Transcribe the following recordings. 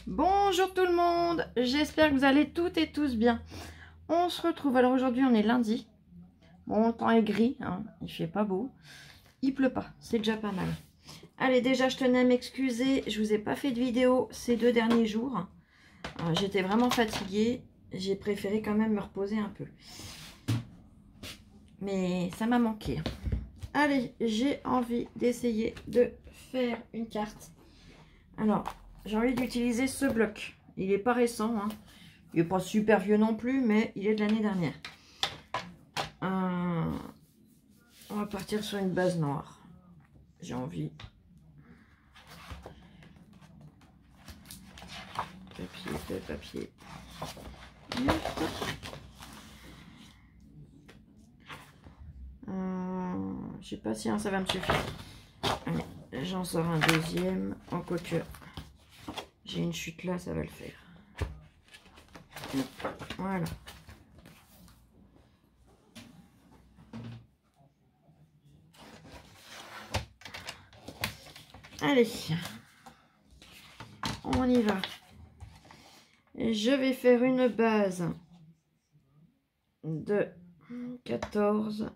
Bonjour tout le monde, j'espère que vous allez toutes et tous bien. On se retrouve, alors aujourd'hui on est lundi. Bon, le temps est gris, hein, il fait pas beau. Il pleut pas, c'est déjà pas mal. Allez, déjà je tenais à m'excuser, je vous ai pas fait de vidéo ces 2 derniers jours. J'étais vraiment fatiguée, j'ai préféré quand même me reposer un peu. Mais ça m'a manqué. Allez, j'ai envie d'essayer de faire une carte. Alors, j'ai envie d'utiliser ce bloc. Il n'est pas récent, hein. Il n'est pas super vieux non plus, mais il est de l'année dernière. On va partir sur une base noire. J'ai envie. Papier. Je sais pas si ça va me suffire. Allez, j'en sors un deuxième. En quoique, j'ai une chute là, ça va le faire. Voilà. Allez, on y va. Et je vais faire une base de 14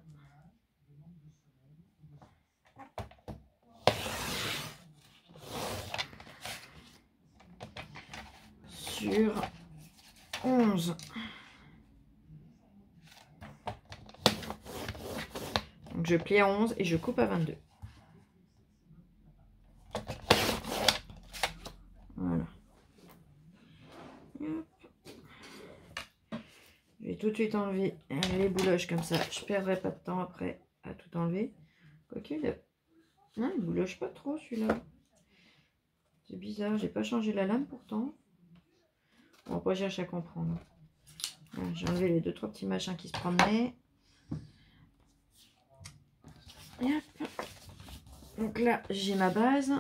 sur 11. Donc je plie à 11 et je coupe à 22. Voilà. Hop. Je vais tout de suite enlever les bouloches comme ça. Je ne perdrai pas de temps après à tout enlever. Quoique, non, il ne bouloche pas trop celui-là. C'est bizarre, j'ai pas changé la lame pourtant. On va pas chercher à comprendre. Voilà, j'ai enlevé les 2-3 petits machins qui se promenaient. Et hop. Donc là, j'ai ma base.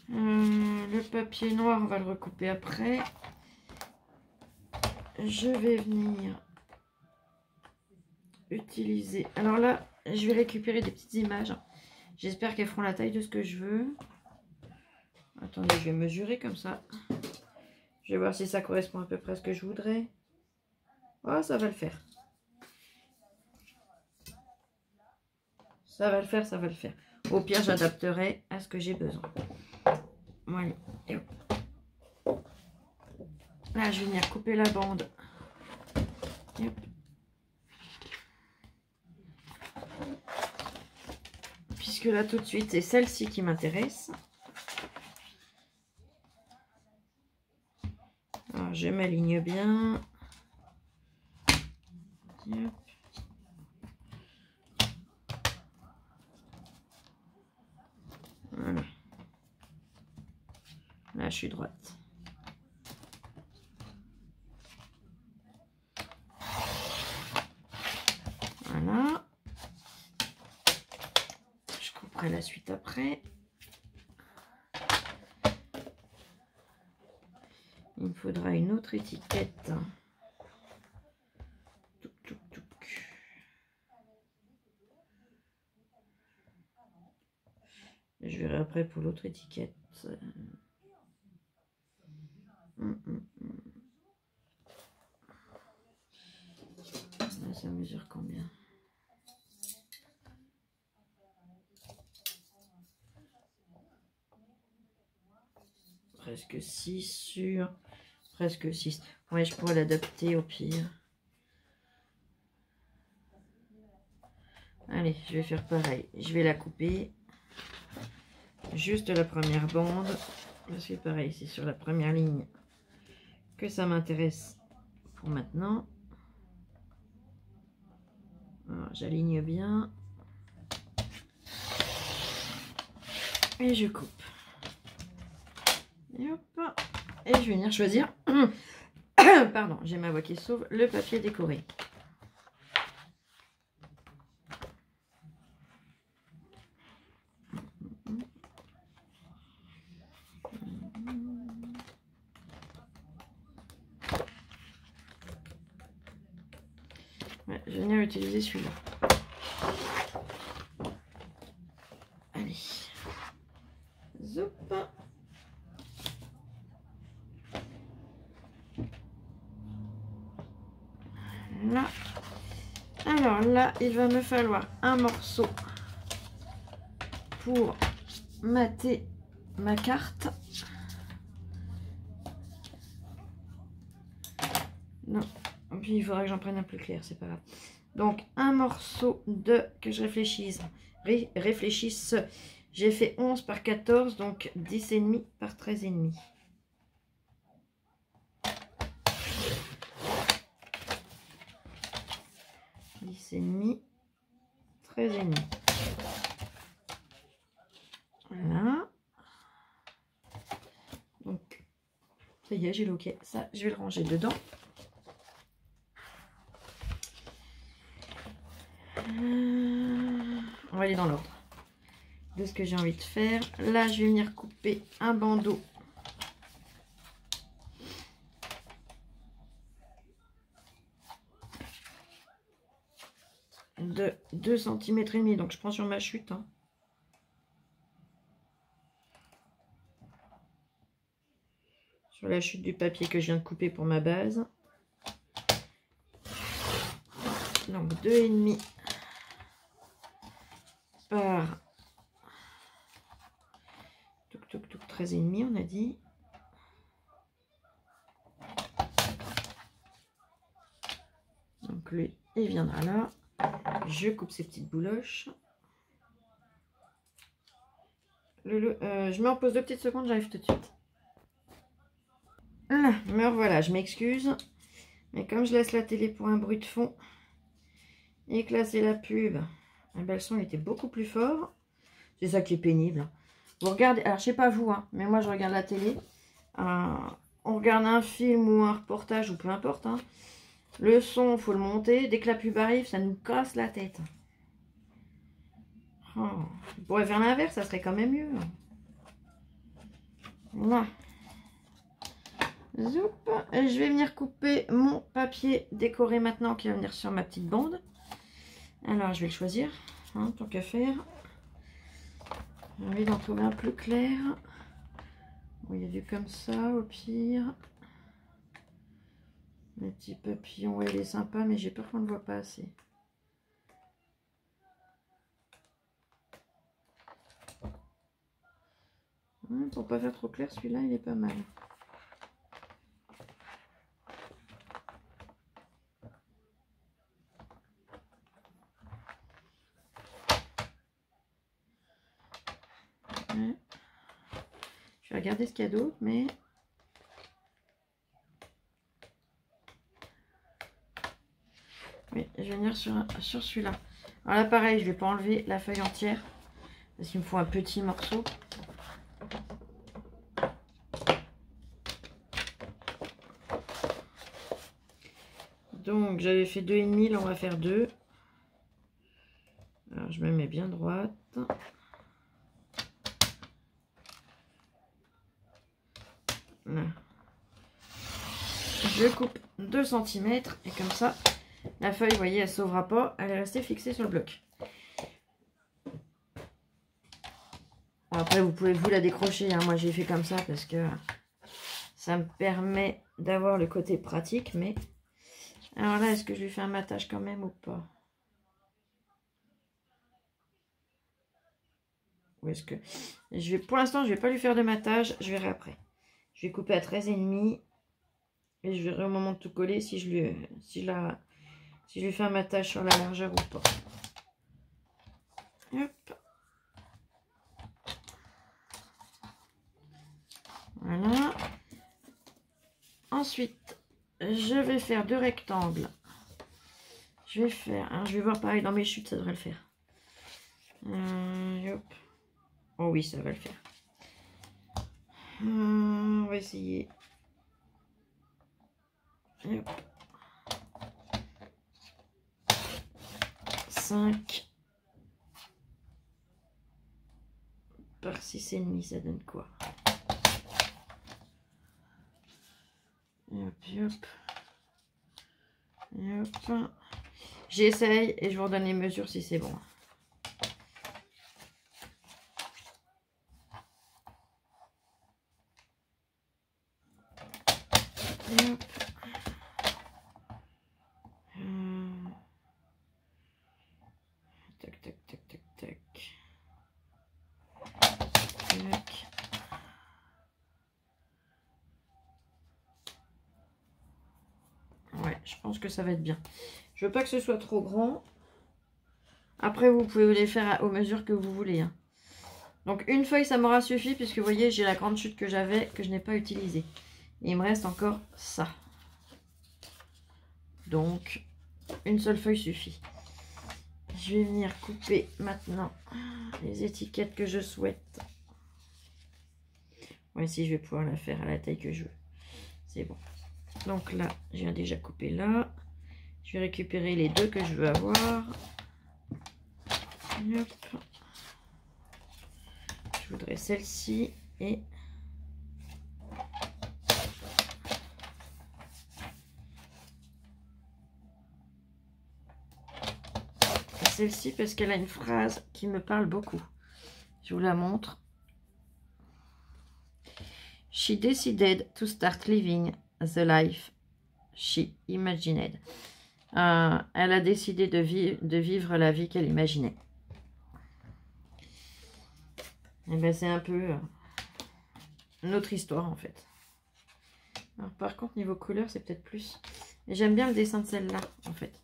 Le papier noir, on va le recouper après. Je vais venir utiliser... Alors là, je vais récupérer des petites images. J'espère qu'elles feront la taille de ce que je veux. Attendez, je vais mesurer comme ça. Je vais voir si ça correspond à peu près à ce que je voudrais. Oh, ça va le faire. Ça va le faire, ça va le faire. Au pire, j'adapterai à ce que j'ai besoin. Voilà. Et hop. Là, je vais venir couper la bande. Et hop. Puisque là, tout de suite, c'est celle-ci qui m'intéresse. Alors, je m'aligne bien. Et hop. Voilà. Là, je suis droite. Voilà. Je couperai la suite après. Il me faudra une autre étiquette. Je verrai après pour l'autre étiquette. Là, ça mesure combien? Presque 6 sur... Presque 6. Ouais, je pourrais l'adapter au pire. Allez, je vais faire pareil. Je vais la couper. Juste la première bande. Parce que pareil, c'est sur la première ligne que ça m'intéresse pour maintenant. J'aligne bien. Et je coupe. Et hop. Et je vais venir choisir. Pardon, j'ai ma voix qui sauve. Le papier décoré. Ouais, je vais venir utiliser celui-là. Allez. Zoup. Voilà. Alors là, il va me falloir un morceau pour mater ma carte. Non, puis il faudra que j'en prenne un plus clair, c'est pas grave. Donc un morceau de, que je réfléchisse, j'ai fait 11 par 14, donc 10,5 par 13,5. Et demi, 13,5. Voilà. Donc, ça y est, j'ai l'ok. Ça, je vais le ranger dedans. On va aller dans l'ordre de ce que j'ai envie de faire. Là, je vais venir couper un bandeau. De 2,5 cm. Donc, je prends sur ma chute. Hein. Sur la chute du papier que je viens de couper pour ma base. Donc 2,5 par 13,5 on a dit. Donc lui, il viendra là. Je coupe ces petites bouloches. Je mets en pause 2 petites secondes, j'arrive tout de suite. Là, me revoilà, je m'excuse. Mais comme je laisse la télé pour un bruit de fond et que là c'est la pub, eh ben, le son était beaucoup plus fort. C'est ça qui est pénible. Vous regardez, alors je sais pas vous, hein, mais moi je regarde la télé. On regarde un film ou un reportage ou peu importe. Hein. Le son, il faut le monter. Dès que la pub arrive, ça nous casse la tête. Oh, on pourrait faire l'inverse, ça serait quand même mieux. Voilà. Zoup. Et je vais venir couper mon papier décoré maintenant qui va venir sur ma petite bande. Alors, je vais le choisir, hein, tant qu'à faire. J'ai envie d'en trouver un plus clair. Bon, il y a du comme ça, au pire. Le petit papillon, ouais, il est sympa, mais j'ai peur qu'on ne le voit pas assez. Pour pas faire trop clair, celui-là, il est pas mal. Ouais. Je vais regarder ce qu'il y a d'autre, mais... Oui, je vais venir sur celui-là. Alors là, pareil, je vais pas enlever la feuille entière, parce qu'il me faut un petit morceau. Donc, j'avais fait 2,5, là, on va faire 2. Alors, je me mets bien droite. Là. Je coupe 2 cm, et comme ça, la feuille, vous voyez, elle ne sauvera pas, elle est restée fixée sur le bloc. Bon, après, vous pouvez vous la décrocher, hein. Moi, j'ai fait comme ça parce que ça me permet d'avoir le côté pratique, mais... Alors là, est-ce que je lui fais un matage quand même ou pas? Ou est-ce que... Pour l'instant, je vais pas lui faire de matage, je verrai après. Je vais couper à 13,5 et je verrai au moment de tout coller si je lui fais un matage sur la largeur ou pas. Hop. Voilà. Ensuite, je vais faire 2 rectangles. Je vais faire... Alors, je vais voir pareil dans mes chutes, ça devrait le faire. Hop. Oh oui, ça va le faire. On va essayer. Hop. 5 par 6,5, ça donne quoi? Hop, hop. Hop. J'essaye et je vous redonne les mesures si c'est bon. Hop. je pense que ça va être bien. Je veux pas que ce soit trop grand. Après, vous pouvez les faire aux mesures que vous voulez. Hein. Donc, une feuille, ça m'aura suffi, puisque vous voyez, j'ai la grande chute que j'avais, que je n'ai pas utilisée. Et il me reste encore ça. Donc, une seule feuille suffit. Je vais venir couper maintenant les étiquettes que je souhaite. Voici, je vais pouvoir la faire à la taille que je veux. C'est bon. Donc là, j'ai déjà coupé là. Je vais récupérer les deux que je veux avoir. Hop. Je voudrais celle-ci et celle-ci parce qu'elle a une phrase qui me parle beaucoup. Je vous la montre. She decided to start living the life she imagined. Elle a décidé de vivre la vie qu'elle imaginait. Et ben c'est un peu notre histoire en fait. Alors, par contre niveau couleur c'est peut-être plus. J'aime bien le dessin de celle-là en fait.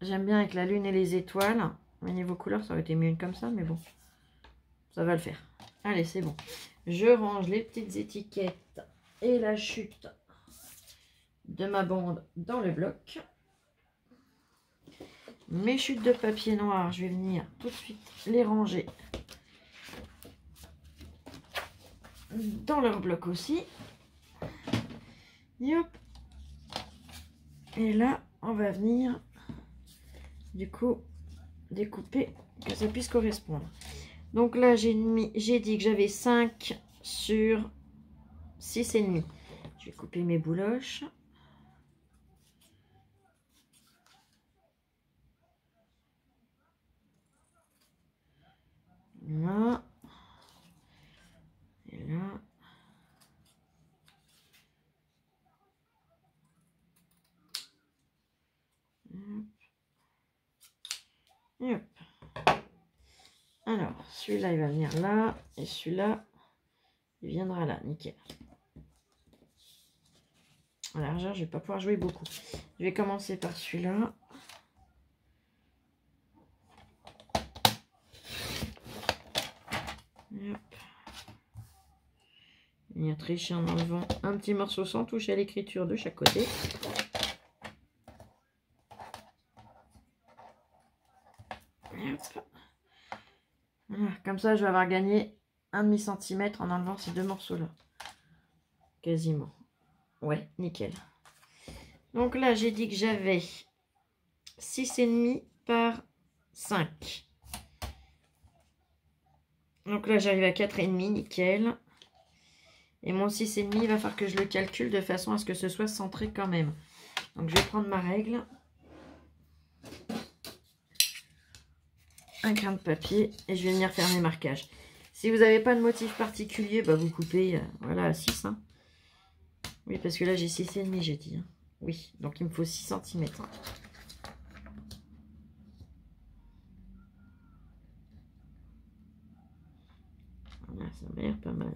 J'aime bien avec la lune et les étoiles. Mais niveau couleur ça aurait été mieux comme ça mais bon. Ça va le faire. Allez c'est bon. Je range les petites étiquettes et la chute de ma bande dans le bloc. Mes chutes de papier noir, je vais venir tout de suite les ranger dans leur bloc aussi. Et hop. Et là, on va venir du coup découper que ça puisse correspondre. Donc là, j'ai dit que j'avais 5 sur 6,5. Je vais couper mes bouloches. Là. Et là. Hop. Et hop. Alors, celui-là, il va venir là. Et celui-là, il viendra là. Nickel. À la largeur, je ne vais pas pouvoir jouer beaucoup. Je vais commencer par celui-là. Venir tricher en enlevant un petit morceau sans toucher à l'écriture de chaque côté. Voilà, comme ça, je vais avoir gagné 1,5 cm en enlevant ces deux morceaux-là. Quasiment. Ouais, nickel. Donc là, j'ai dit que j'avais 6,5 par 5. Donc là, j'arrive à 4,5, nickel. Et mon 6,5, il va falloir que je le calcule de façon à ce que ce soit centré quand même. Donc je vais prendre ma règle. Un grain de papier et je vais venir faire mes marquages. Si vous n'avez pas de motif particulier, bah vous coupez voilà, à 6. Hein. Oui, parce que là j'ai 6,5, j'ai dit. Hein. Oui, donc il me faut 6 cm. Voilà, ça m'a l'air pas mal.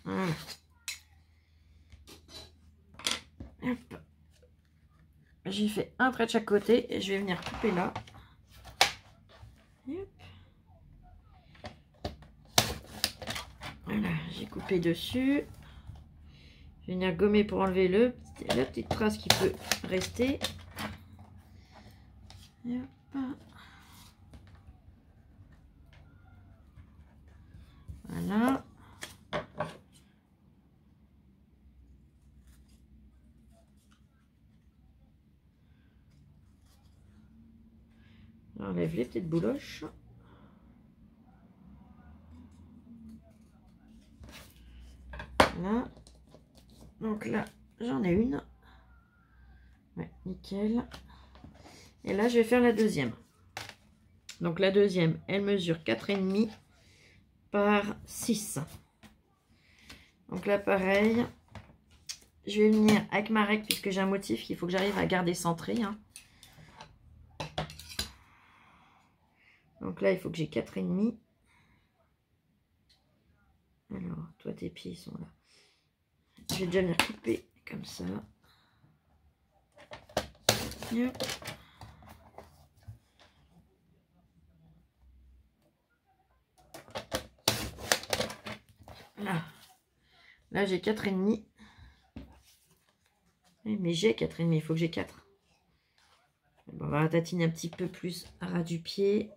Voilà. Hop. J'ai fait un trait de chaque côté et je vais venir couper là. Hop. Voilà, j'ai coupé dessus. Je vais venir gommer pour enlever la petite trace qui peut rester. Et hop. Voilà. J'enlève les petites bouloches. Voilà. Donc là, j'en ai une. Ouais, nickel. Et là, je vais faire la deuxième. Donc la deuxième, elle mesure 4,5 par 6. Donc là, pareil. Je vais venir avec ma règle, puisque j'ai un motif qu'il faut que j'arrive à garder centré. Hein. Donc là, il faut que j'ai 4,5. Alors, toi, tes pieds sont là. je vais déjà venir couper comme ça. Hop. Là j'ai 4,5. Mais j'ai 4,5, il faut que j'ai 4. Bon, on va tatiner un petit peu plus à ras du pied.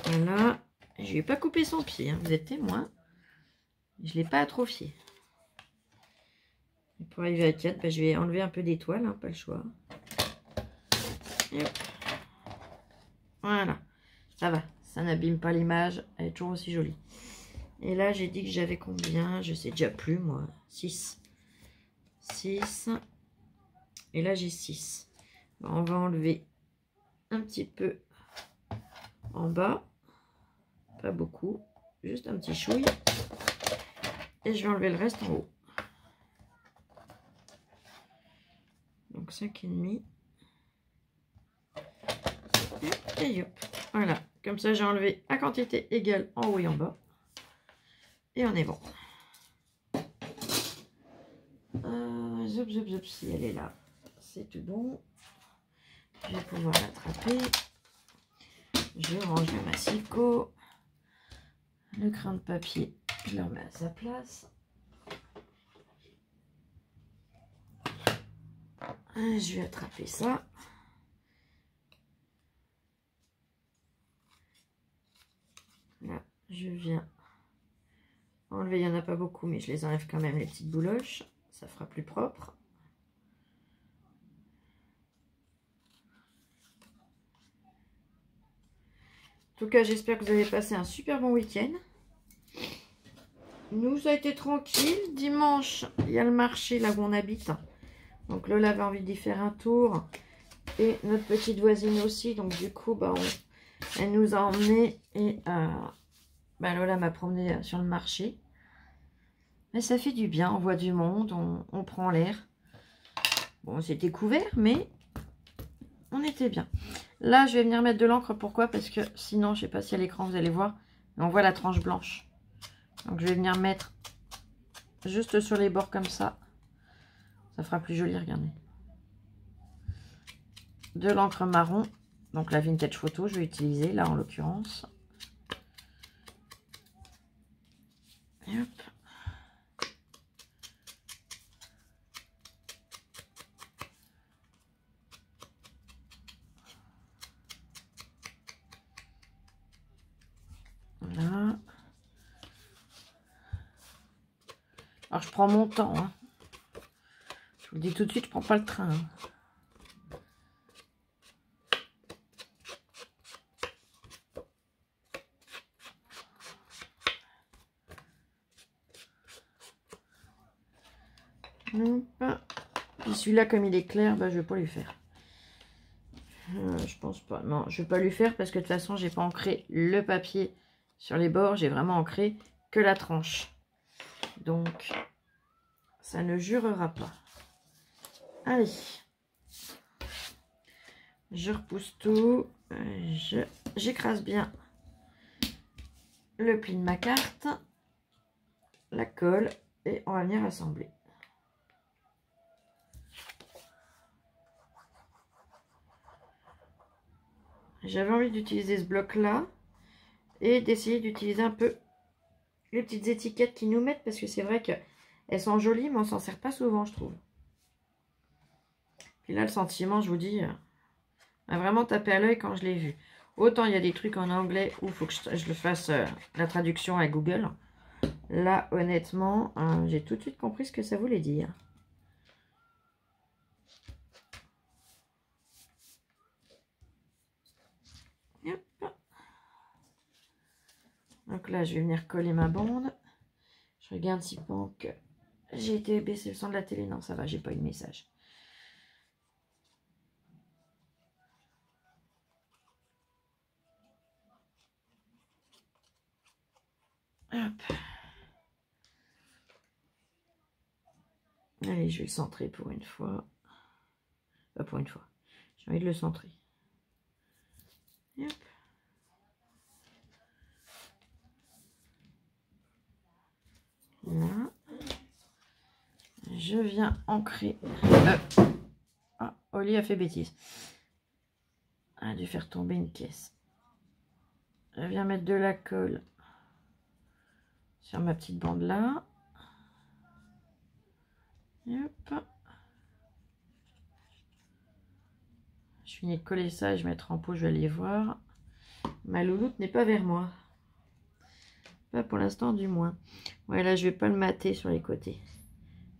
Voilà. Je ne vais pas couper son pied, hein, vous êtes témoin. Je ne l'ai pas atrophié. Et pour arriver à 4, bah, je vais enlever un peu d'étoiles, hein, pas le choix. Et hop. Voilà. Ça va, ça n'abîme pas l'image. Elle est toujours aussi jolie. Et là, j'ai dit que j'avais combien? Je sais déjà plus, moi. 6. 6. Et là, j'ai 6. Bon, on va enlever un petit peu en bas. Pas beaucoup. Juste un petit chouille. Et je vais enlever le reste en haut. Donc 5,5. Et hop. Voilà. Comme ça, j'ai enlevé à quantité égale en haut et en bas. Et on est bon. Zop, zop, zop. Si elle est là, c'est tout bon. Je vais pouvoir l'attraper. Je range le massicot. Le crin de papier, je le remets à sa place. Je vais attraper ça. Là, je viens enlever. Il n'y en a pas beaucoup, mais je les enlève quand même, les petites bouloches. Ça fera plus propre. En tout cas, j'espère que vous avez passé un super bon week-end. Nous, ça a été tranquille. Dimanche, il y a le marché là où on habite. Donc Lola avait envie d'y faire un tour. Et notre petite voisine aussi. Donc du coup, bah, elle nous a emmenés. Et bah, Lola m'a promené sur le marché. Mais ça fait du bien. On voit du monde. On prend l'air. Bon, c'était couvert, mais on était bien. Là, je vais venir mettre de l'encre. Pourquoi? Parce que sinon, je ne sais pas si à l'écran, vous allez voir. Mais on voit la tranche blanche. Donc, je vais venir mettre juste sur les bords comme ça. Ça fera plus joli, regardez. De l'encre marron. Donc, la vintage photo, je vais utiliser, là, en l'occurrence. Et hop. Voilà. Alors, je prends mon temps. Hein. Je vous le dis tout de suite, je prends pas le train. Hein. Puis celui-là, comme il est clair, bah, je vais pas lui faire. Je pense pas. Non, je vais pas lui faire parce que de toute façon, j'ai pas ancré le papier sur les bords. J'ai vraiment ancré que la tranche. Donc, ça ne jurera pas. Allez. Je repousse tout. J'écrase bien le pli de ma carte. La colle. Et on va venir assembler. J'avais envie d'utiliser ce bloc-là. Et d'essayer d'utiliser un peu les petites étiquettes qu'ils nous mettent. Parce que c'est vrai qu'elles sont jolies, mais on s'en sert pas souvent, je trouve. Puis là, le sentiment, je vous dis, m'a vraiment tapé à l'œil quand je l'ai vu. Autant il y a des trucs en anglais où il faut que je le fasse la traduction à Google. Là, honnêtement, j'ai tout de suite compris ce que ça voulait dire. Hop. Donc là, je vais venir coller ma bande. Je regarde si bon que j'ai été baissé le son de la télé. Non, ça va, j'ai pas eu de message. Hop. Allez, je vais le centrer pour une fois. Pas pour une fois. J'ai envie de le centrer. Hop. Là. je viens ancrer. Ah, Oli a fait bêtise. Elle a dû faire tomber une caisse. Je viens mettre de la colle sur ma petite bande là. Hop. Je finis de coller ça et je mettrai en pot, je vais aller voir. Ma louloute n'est pas vers moi. Pas pour l'instant du moins. Ouais, là je vais pas le mater sur les côtés.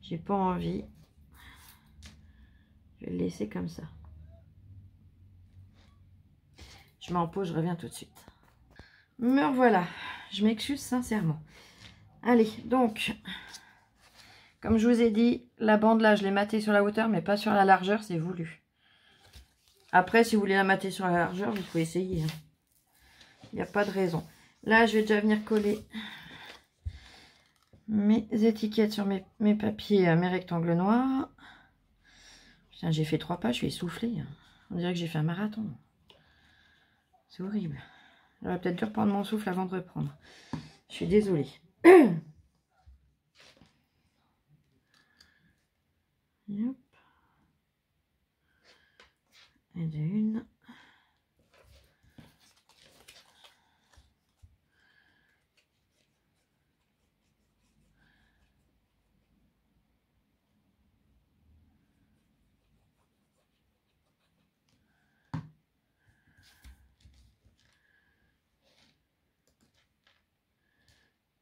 J'ai pas envie. Je vais le laisser comme ça. Je mets en pause, je reviens tout de suite. Me revoilà. Je m'excuse sincèrement. Allez, donc, comme je vous ai dit, la bande là, je l'ai matée sur la hauteur, mais pas sur la largeur, c'est voulu. Après, si vous voulez la mater sur la largeur, vous pouvez essayer. Il n'y a pas de raison. Là, je vais déjà venir coller mes étiquettes sur mes papiers, mes rectangles noirs. Putain, j'ai fait 3 pas, je suis essoufflée. On dirait que j'ai fait un marathon. C'est horrible. J'aurais peut-être dû reprendre mon souffle avant de reprendre. Je suis désolée. Hop. Et d'une.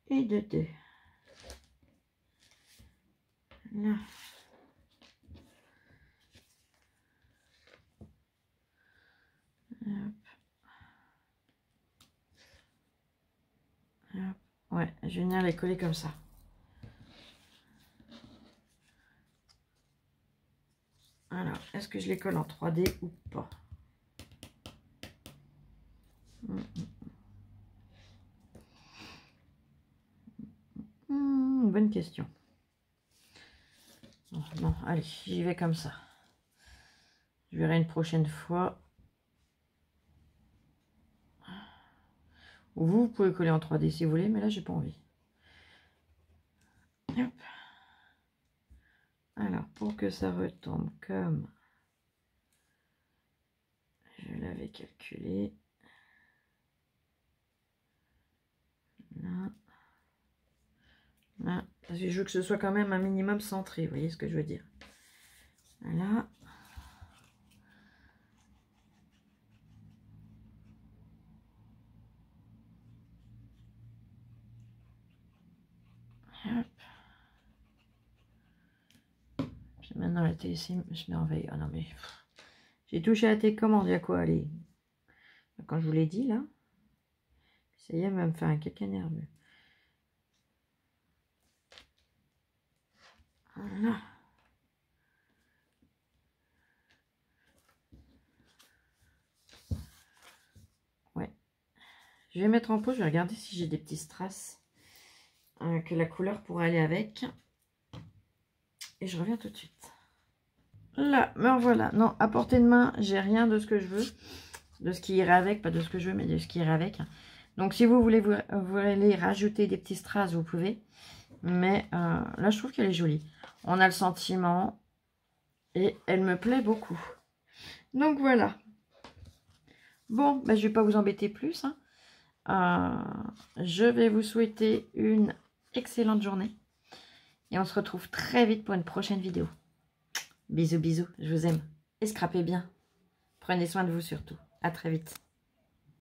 Et de 2. Là. Hop. Hop. Ouais, je vais venir les coller comme ça. Alors, est-ce que je les colle en 3D ou pas? Bonne question. Oh, non, allez, j'y vais comme ça. Je verrai une prochaine fois. Vous pouvez coller en 3D si vous voulez, mais là, j'ai pas envie. Hop. Alors, pour que ça retombe comme je l'avais calculé. Là. Là. Parce que je veux que ce soit quand même un minimum centré. Vous voyez ce que je veux dire? Voilà. Hop. Puis maintenant, la télésim, je mets en veille. Ah non, mais j'ai touché à la télécommande. Il y a quoi? Allez. Quand je vous l'ai dit, là. Ça y est, elle va me faire un caca nerveux. Voilà. Ouais. Je vais mettre en pause. Je vais regarder si j'ai des petits strass que la couleur pourrait aller avec. Et je reviens tout de suite. Là, me revoilà. Non, à portée de main, j'ai rien de ce que je veux. De ce qui irait avec. Pas de ce que je veux, mais de ce qui irait avec. Donc, si vous voulez rajouter des petits strass, vous pouvez. Mais là, je trouve qu'elle est jolie. On a le sentiment. Et elle me plaît beaucoup. Donc, voilà. Bon, ben, je ne vais pas vous embêter plus. Je vais vous souhaiter une excellente journée. Et on se retrouve très vite pour une prochaine vidéo. Bisous, bisous. Je vous aime. Et scrapez bien. Prenez soin de vous surtout. À très vite.